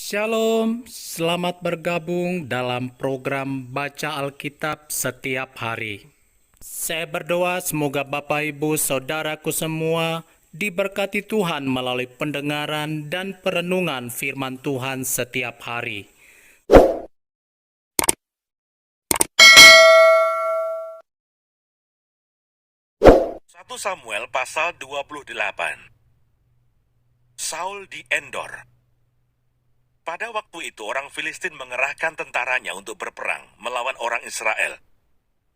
Shalom, selamat bergabung dalam program Baca Alkitab setiap hari. Saya berdoa semoga Bapak Ibu Saudaraku semua diberkati Tuhan melalui pendengaran dan perenungan firman Tuhan setiap hari. Satu Samuel pasal 28. Saul di Endor. Pada waktu itu orang Filistin mengerahkan tentaranya untuk berperang melawan orang Israel.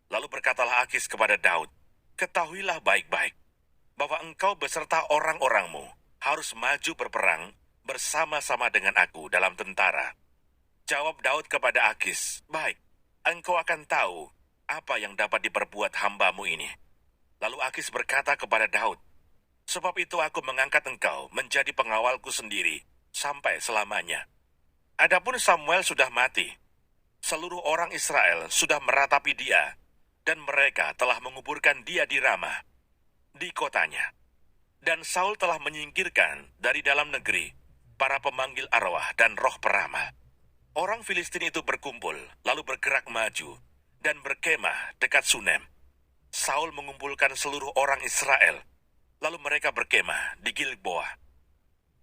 Lalu berkatalah Akis kepada Daud, "Ketahuilah baik-baik bahwa engkau beserta orang-orangmu harus maju berperang bersama-sama dengan aku dalam tentara." Jawab Daud kepada Akis, "Baik, engkau akan tahu apa yang dapat diperbuat hambamu ini." Lalu Akis berkata kepada Daud, "Sebab itu aku mengangkat engkau menjadi pengawalku sendiri sampai selamanya." Adapun Samuel sudah mati. Seluruh orang Israel sudah meratapi dia, dan mereka telah menguburkan dia di Ramah, di kotanya. Dan Saul telah menyingkirkan dari dalam negeri para pemanggil arwah dan roh peramal. Orang Filistin itu berkumpul, lalu bergerak maju, dan berkemah dekat Sunem. Saul mengumpulkan seluruh orang Israel, lalu mereka berkemah di Gilboa.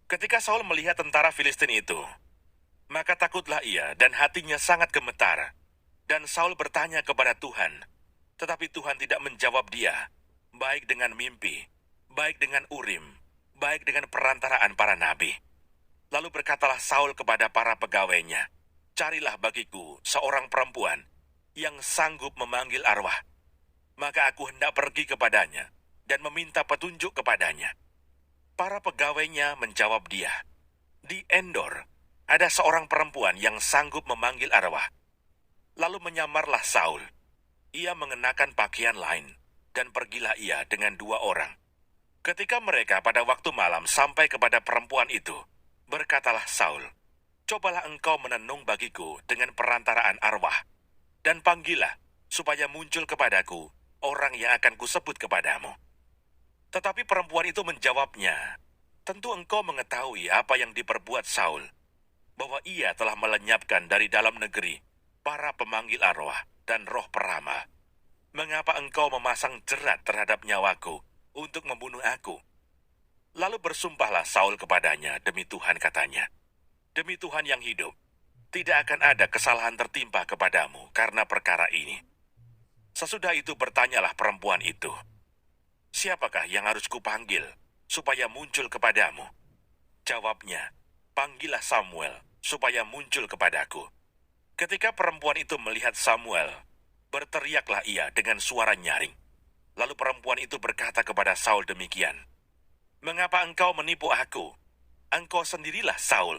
Ketika Saul melihat tentara Filistin itu, maka takutlah ia dan hatinya sangat gemetar. Dan Saul bertanya kepada Tuhan, tetapi Tuhan tidak menjawab dia, baik dengan mimpi, baik dengan Urim, baik dengan perantaraan para nabi. Lalu berkatalah Saul kepada para pegawainya, "Carilah bagiku seorang perempuan yang sanggup memanggil arwah. Maka aku hendak pergi kepadanya dan meminta petunjuk kepadanya." Para pegawainya menjawab dia, "Di Endor ada seorang perempuan yang sanggup memanggil arwah." Lalu menyamarlah Saul. Ia mengenakan pakaian lain, dan pergilah ia dengan 2 orang. Ketika mereka pada waktu malam sampai kepada perempuan itu, berkatalah Saul, "Cobalah engkau menenung bagiku dengan perantaraan arwah, dan panggillah supaya muncul kepadaku orang yang akan kusebut kepadamu." Tetapi perempuan itu menjawabnya, "Tentu engkau mengetahui apa yang diperbuat Saul, bahwa ia telah melenyapkan dari dalam negeri para pemanggil arwah dan roh peramal. Mengapa engkau memasang jerat terhadap nyawaku untuk membunuh aku?" Lalu bersumpahlah Saul kepadanya, "Demi Tuhan," katanya, "demi Tuhan yang hidup, tidak akan ada kesalahan tertimpa kepadamu karena perkara ini." Sesudah itu bertanyalah perempuan itu, "Siapakah yang harus kupanggil supaya muncul kepadamu?" Jawabnya, "Panggillah Samuel supaya muncul kepadaku." Ketika perempuan itu melihat Samuel, berteriaklah ia dengan suara nyaring. Lalu perempuan itu berkata kepada Saul demikian, "Mengapa engkau menipu aku? Engkau sendirilah Saul."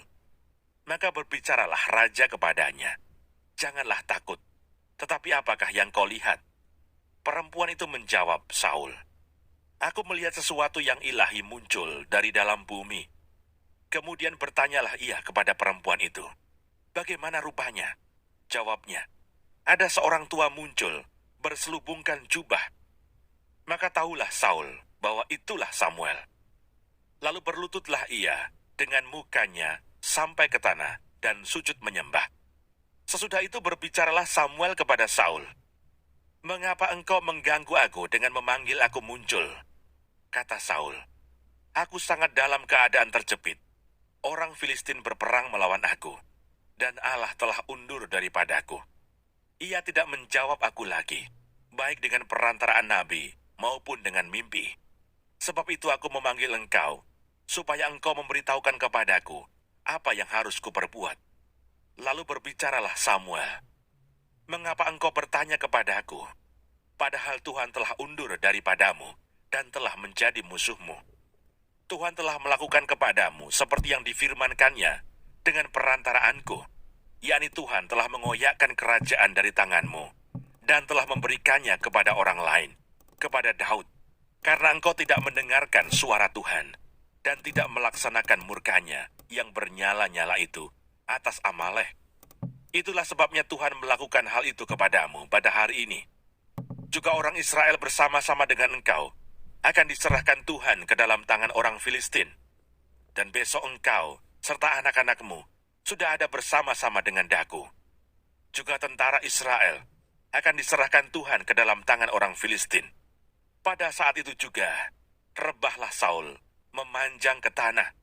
Maka berbicaralah raja kepadanya, "Janganlah takut, tetapi apakah yang kau lihat?" Perempuan itu menjawab Saul, "Aku melihat sesuatu yang ilahi muncul dari dalam bumi." Kemudian bertanyalah ia kepada perempuan itu, "Bagaimana rupanya?" Jawabnya, "Ada seorang tua muncul, berselubungkan jubah." Maka tahulah Saul bahwa itulah Samuel. Lalu berlututlah ia dengan mukanya sampai ke tanah dan sujud menyembah. Sesudah itu berbicaralah Samuel kepada Saul, "Mengapa engkau mengganggu aku dengan memanggil aku muncul?" Kata Saul, "Aku sangat dalam keadaan terjepit. Orang Filistin berperang melawan aku, dan Allah telah undur daripadaku. Ia tidak menjawab aku lagi, baik dengan perantaraan nabi maupun dengan mimpi. Sebab itu aku memanggil engkau, supaya engkau memberitahukan kepadaku apa yang harus kuperbuat." Lalu berbicaralah Samuel, "Mengapa engkau bertanya kepadaku, padahal Tuhan telah undur daripadamu dan telah menjadi musuhmu? Tuhan telah melakukan kepadamu seperti yang difirmankannya dengan perantaraanku, yakni Tuhan telah mengoyakkan kerajaan dari tanganmu dan telah memberikannya kepada orang lain, kepada Daud, karena engkau tidak mendengarkan suara Tuhan dan tidak melaksanakan murkanya yang bernyala-nyala itu atas Amalek. Itulah sebabnya Tuhan melakukan hal itu kepadamu pada hari ini. Juga orang Israel bersama-sama dengan engkau akan diserahkan Tuhan ke dalam tangan orang Filistin. Dan besok engkau serta anak-anakmu sudah ada bersama-sama dengan daku. Juga tentara Israel akan diserahkan Tuhan ke dalam tangan orang Filistin. Pada saat itu juga, rebahlah Saul memanjang ke tanah,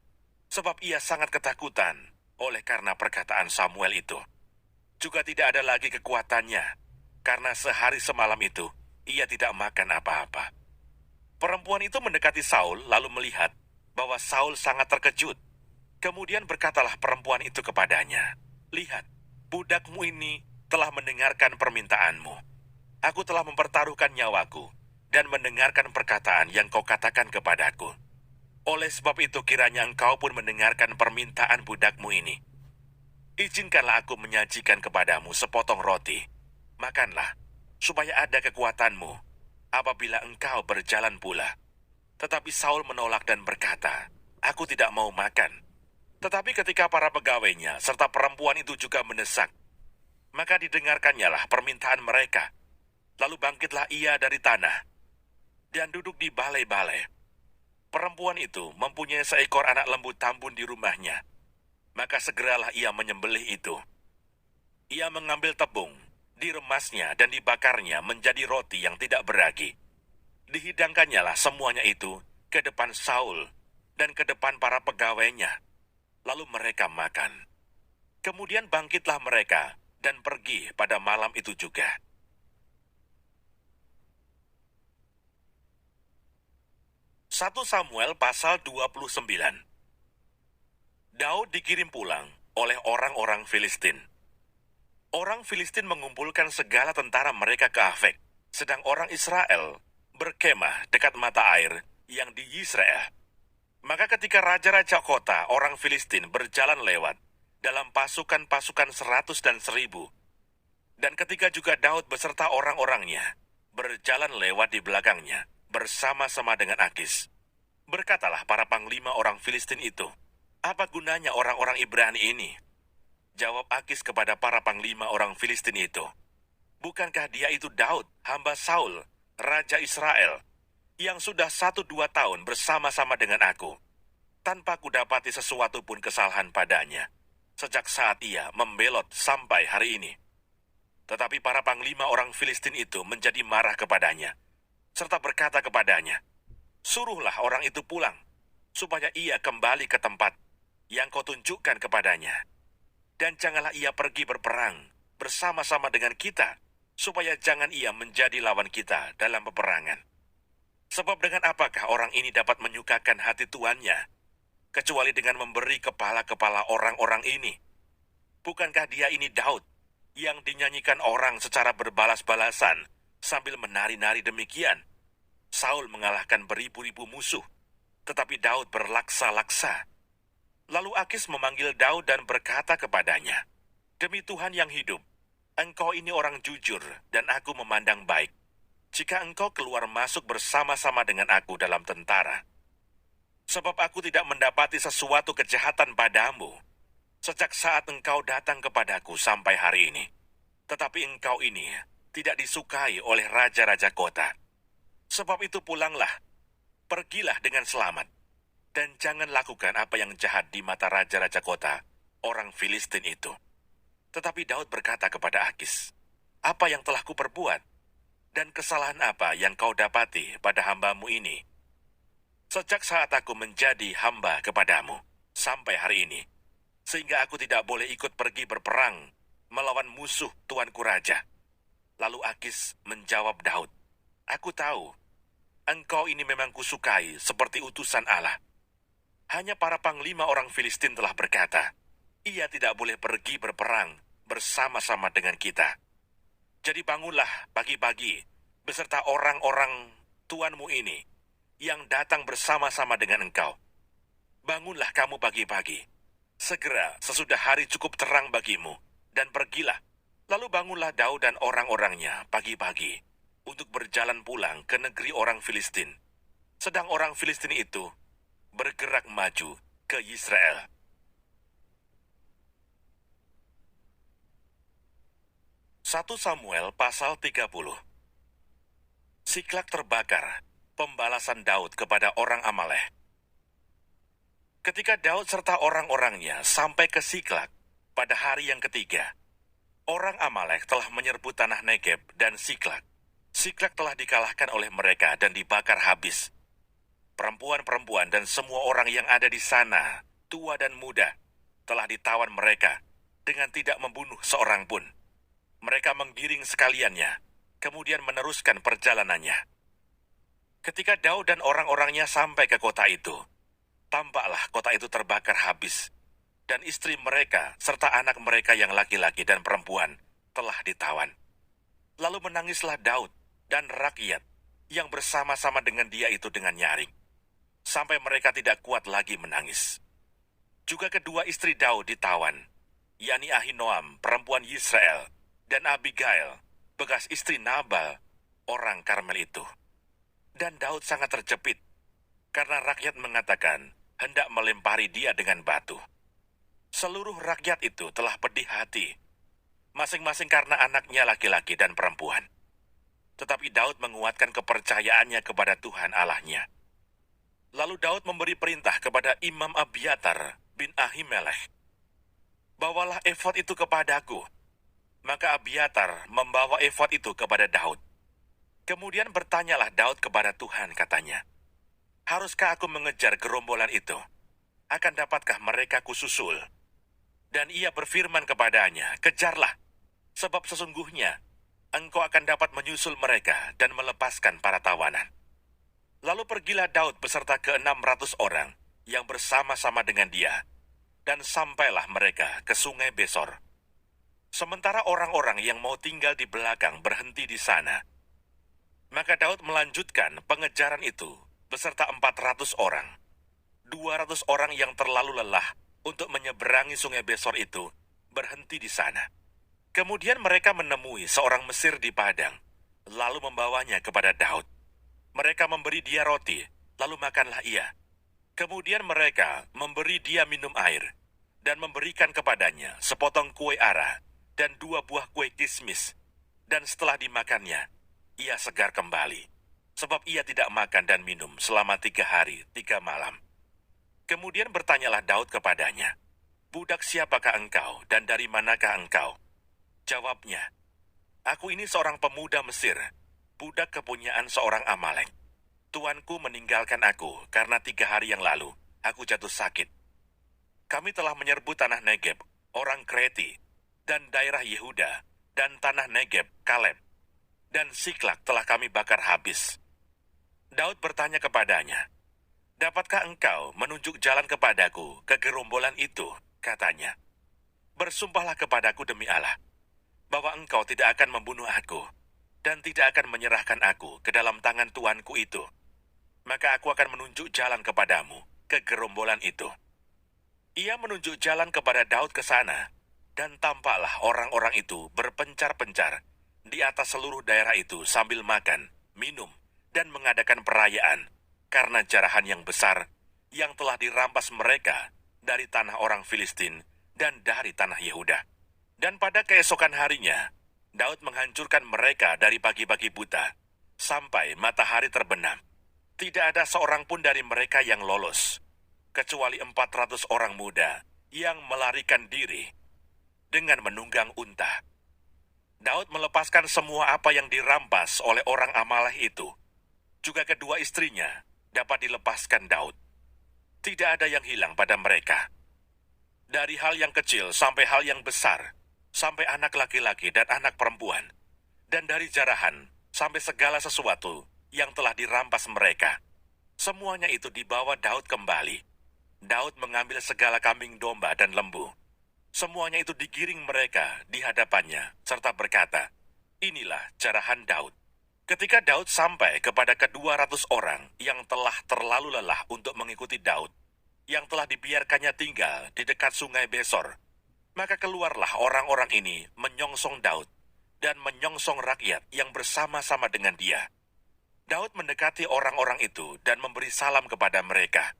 sebab ia sangat ketakutan oleh karena perkataan Samuel itu. Juga tidak ada lagi kekuatannya, karena sehari semalam itu ia tidak makan apa-apa. Perempuan itu mendekati Saul lalu melihat bahwa Saul sangat terkejut. Kemudian berkatalah perempuan itu kepadanya, "Lihat, budakmu ini telah mendengarkan permintaanmu. Aku telah mempertaruhkan nyawaku dan mendengarkan perkataan yang kau katakan kepadaku. Oleh sebab itu kiranya engkau pun mendengarkan permintaan budakmu ini. Izinkanlah aku menyajikan kepadamu sepotong roti. Makanlah, supaya ada kekuatanmu apabila engkau berjalan pula." Tetapi Saul menolak dan berkata, "Aku tidak mau makan." Tetapi ketika para pegawainya serta perempuan itu juga mendesak, maka didengarkannyalah permintaan mereka. Lalu bangkitlah ia dari tanah dan duduk di balai-balai. Perempuan itu mempunyai seekor anak lembu tambun di rumahnya. Maka segeralah ia menyembelih itu. Ia mengambil tepung, diremasnya dan dibakarnya menjadi roti yang tidak beragi. Dihidangkannyalah semuanya itu ke depan Saul dan ke depan para pegawainya. Lalu mereka makan. Kemudian bangkitlah mereka dan pergi pada malam itu juga. Satu Samuel pasal 29. Daud dikirim pulang oleh orang-orang Filistin. Orang Filistin mengumpulkan segala tentara mereka ke Afek, sedang orang Israel berkemah dekat mata air yang di Yisrael. Maka ketika raja-raja kota orang Filistin berjalan lewat dalam pasukan-pasukan 100 dan 1000, dan ketika juga Daud beserta orang-orangnya berjalan lewat di belakangnya bersama-sama dengan Akis, berkatalah para panglima orang Filistin itu, "Apa gunanya orang-orang Ibrani ini?" Jawab Akis kepada para panglima orang Filistin itu, "Bukankah dia itu Daud, hamba Saul, raja Israel, yang sudah 1-2 tahun bersama-sama dengan aku, tanpa kudapati sesuatu pun kesalahan padanya, sejak saat ia membelot sampai hari ini." Tetapi para panglima orang Filistin itu menjadi marah kepadanya, serta berkata kepadanya, "Suruhlah orang itu pulang, supaya ia kembali ke tempat yang kau tunjukkan kepadanya. Dan janganlah ia pergi berperang bersama-sama dengan kita, supaya jangan ia menjadi lawan kita dalam peperangan. Sebab dengan apakah orang ini dapat menyukakan hati tuannya, kecuali dengan memberi kepala-kepala orang-orang ini? Bukankah dia ini Daud, yang dinyanyikan orang secara berbalas-balasan sambil menari-nari demikian? Saul mengalahkan beribu-ribu musuh, tetapi Daud berlaksa-laksa." Lalu Akis memanggil Daud dan berkata kepadanya, "Demi Tuhan yang hidup, engkau ini orang jujur dan aku memandang baik. Jika engkau keluar masuk bersama-sama dengan aku dalam tentara. Sebab aku tidak mendapati sesuatu kejahatan padamu sejak saat engkau datang kepadaku sampai hari ini. Tetapi engkau ini tidak disukai oleh raja-raja kota. Sebab itu pulanglah, pergilah dengan selamat, dan jangan lakukan apa yang jahat di mata raja-raja kota, orang Filistin itu." Tetapi Daud berkata kepada Akis, "Apa yang telah kuperbuat? Dan kesalahan apa yang kau dapati pada hambamu ini? Sejak saat aku menjadi hamba kepadamu sampai hari ini, sehingga aku tidak boleh ikut pergi berperang melawan musuh tuanku raja." Lalu Akis menjawab Daud, "Aku tahu, engkau ini memang kusukai seperti utusan Allah. Hanya para panglima orang Filistin telah berkata, ia tidak boleh pergi berperang bersama-sama dengan kita. Jadi bangunlah pagi-pagi beserta orang-orang tuanmu ini yang datang bersama-sama dengan engkau. Bangunlah kamu pagi-pagi, segera sesudah hari cukup terang bagimu, dan pergilah. Lalu bangunlah Daud dan orang-orangnya pagi-pagi untuk berjalan pulang ke negeri orang Filistin. Sedang orang Filistin itu bergerak maju ke Yisrael." 1 Samuel pasal 30. Siklak terbakar, pembalasan Daud kepada orang Amalek. Ketika Daud serta orang-orangnya sampai ke Siklak, pada hari yang ketiga, orang Amalek telah menyerbu tanah Negeb dan Siklak. Siklak telah dikalahkan oleh mereka dan dibakar habis. Perempuan-perempuan dan semua orang yang ada di sana, tua dan muda, telah ditawan mereka dengan tidak membunuh seorang pun. Mereka menggiring sekaliannya, kemudian meneruskan perjalanannya. Ketika Daud dan orang-orangnya sampai ke kota itu, tampaklah kota itu terbakar habis, dan istri mereka serta anak mereka yang laki-laki dan perempuan telah ditawan. Lalu menangislah Daud dan rakyat yang bersama-sama dengan dia itu dengan nyaring, sampai mereka tidak kuat lagi menangis. Juga kedua istri Daud ditawan, yakni Ahinoam, perempuan Yisrael, dan Abigail, bekas istri Nabal, orang Karmel itu. Dan Daud sangat terjepit, karena rakyat mengatakan hendak melempari dia dengan batu. Seluruh rakyat itu telah pedih hati, masing-masing karena anaknya laki-laki dan perempuan. Tetapi Daud menguatkan kepercayaannya kepada Tuhan Allahnya. Lalu Daud memberi perintah kepada Imam Abiatar bin Ahimelech, "Bawalah efod itu kepadaku." Maka Abiatar membawa efod itu kepada Daud. Kemudian bertanyalah Daud kepada Tuhan, katanya, "Haruskah aku mengejar gerombolan itu? Akan dapatkah mereka kususul?" Dan ia berfirman kepadanya, "Kejarlah, sebab sesungguhnya engkau akan dapat menyusul mereka dan melepaskan para tawanan." Lalu pergilah Daud beserta ke-600 orang yang bersama-sama dengan dia, dan sampailah mereka ke sungai Besor. Sementara orang-orang yang mau tinggal di belakang berhenti di sana. Maka Daud melanjutkan pengejaran itu beserta 400 orang. 200 orang yang terlalu lelah untuk menyeberangi sungai Besor itu berhenti di sana. Kemudian mereka menemui seorang Mesir di padang, lalu membawanya kepada Daud. Mereka memberi dia roti, lalu makanlah ia. Kemudian mereka memberi dia minum air, dan memberikan kepadanya sepotong kue ara dan 2 buah kue kismis. Dan setelah dimakannya, ia segar kembali, sebab ia tidak makan dan minum selama 3 hari 3 malam. Kemudian bertanyalah Daud kepadanya, "Budak siapakah engkau dan dari manakah engkau?" Jawabnya, "Aku ini seorang pemuda Mesir, budak kepunyaan seorang Amalek. Tuanku meninggalkan aku karena 3 hari yang lalu aku jatuh sakit. Kami telah menyerbu tanah Negeb, orang Kreti, dan daerah Yehuda, dan tanah Negeb, Kaleb, dan Siklak telah kami bakar habis." Daud bertanya kepadanya, "Dapatkah engkau menunjuk jalan kepadaku ke gerombolan itu?" katanya. "Bersumpahlah kepadaku demi Allah, bahwa engkau tidak akan membunuh aku, dan tidak akan menyerahkan aku ke dalam tangan tuanku itu. Maka aku akan menunjuk jalan kepadamu ke gerombolan itu." Ia menunjuk jalan kepada Daud ke sana, dan tampaklah orang-orang itu berpencar-pencar di atas seluruh daerah itu sambil makan, minum, dan mengadakan perayaan karena jarahan yang besar yang telah dirampas mereka dari tanah orang Filistin dan dari tanah Yehuda. Dan pada keesokan harinya, Daud menghancurkan mereka dari pagi-pagi buta sampai matahari terbenam. Tidak ada seorang pun dari mereka yang lolos, kecuali 400 orang muda yang melarikan diri dengan menunggang unta. Daud melepaskan semua apa yang dirampas oleh orang Amalek itu. Juga kedua istrinya dapat dilepaskan Daud. Tidak ada yang hilang pada mereka. Dari hal yang kecil sampai hal yang besar, sampai anak laki-laki dan anak perempuan, dan dari jarahan sampai segala sesuatu yang telah dirampas mereka. Semuanya itu dibawa Daud kembali. Daud mengambil segala kambing domba dan lembu. Semuanya itu digiring mereka di hadapannya, serta berkata, "Inilah jarahan Daud." Ketika Daud sampai kepada ke-200 orang yang telah terlalu lelah untuk mengikuti Daud, yang telah dibiarkannya tinggal di dekat sungai Besor, maka keluarlah orang-orang ini menyongsong Daud dan menyongsong rakyat yang bersama-sama dengan dia. Daud mendekati orang-orang itu dan memberi salam kepada mereka.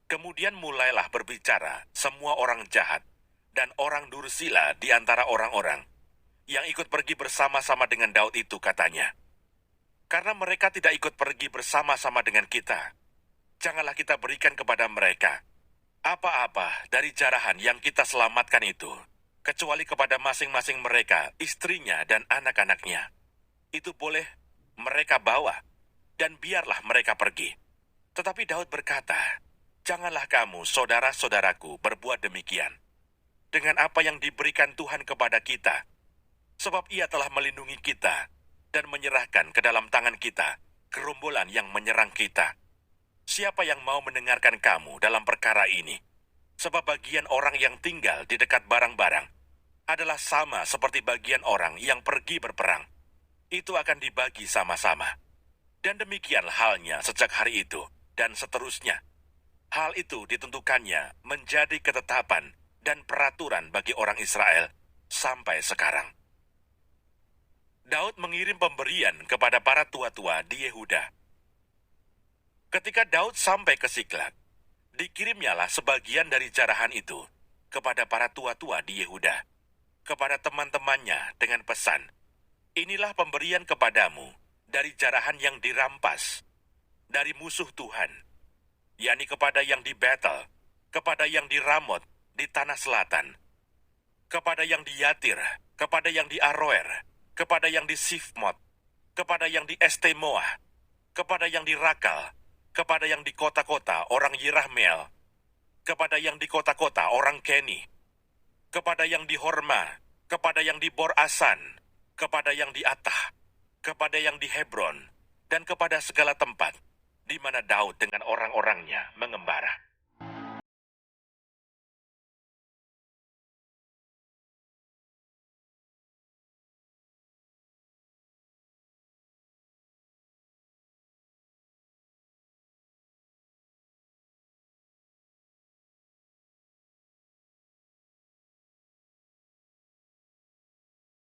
Kemudian mulailah berbicara semua orang jahat dan orang dursila di antara orang-orang yang ikut pergi bersama-sama dengan Daud itu, katanya, "Karena mereka tidak ikut pergi bersama-sama dengan kita, janganlah kita berikan kepada mereka apa-apa dari jarahan yang kita selamatkan itu kecuali kepada masing-masing mereka, istrinya dan anak-anaknya. Itu boleh mereka bawa, dan biarlah mereka pergi. Tetapi Daud berkata, "Janganlah kamu, saudara-saudaraku, berbuat demikian dengan apa yang diberikan Tuhan kepada kita, sebab Ia telah melindungi kita dan menyerahkan ke dalam tangan kita gerombolan yang menyerang kita. Siapa yang mau mendengarkan kamu dalam perkara ini? Sebab bagian orang yang tinggal di dekat barang-barang adalah sama seperti bagian orang yang pergi berperang. Itu akan dibagi sama-sama. Dan demikian halnya sejak hari itu, dan seterusnya. Hal itu ditentukannya menjadi ketetapan dan peraturan bagi orang Israel sampai sekarang." Daud mengirim pemberian kepada para tua-tua di Yehuda. Ketika Daud sampai ke Siklag, dikirimnyalah sebagian dari jarahan itu kepada para tua-tua di Yehuda, kepada teman-temannya dengan pesan, "Inilah pemberian kepadamu dari jarahan yang dirampas, dari musuh Tuhan, yakni kepada yang di Betel, kepada yang di Ramot di tanah selatan, kepada yang di Yatir, kepada yang di Aroer, kepada yang di Sifmot, kepada yang di Estemoa, kepada yang di Rakal, kepada yang di kota-kota orang Yirahmeel, kepada yang di kota-kota orang Keni, kepada yang di Horma, kepada yang di Bor-Asan, kepada yang di Atah, kepada yang di Hebron, dan kepada segala tempat di mana Daud dengan orang-orangnya mengembara."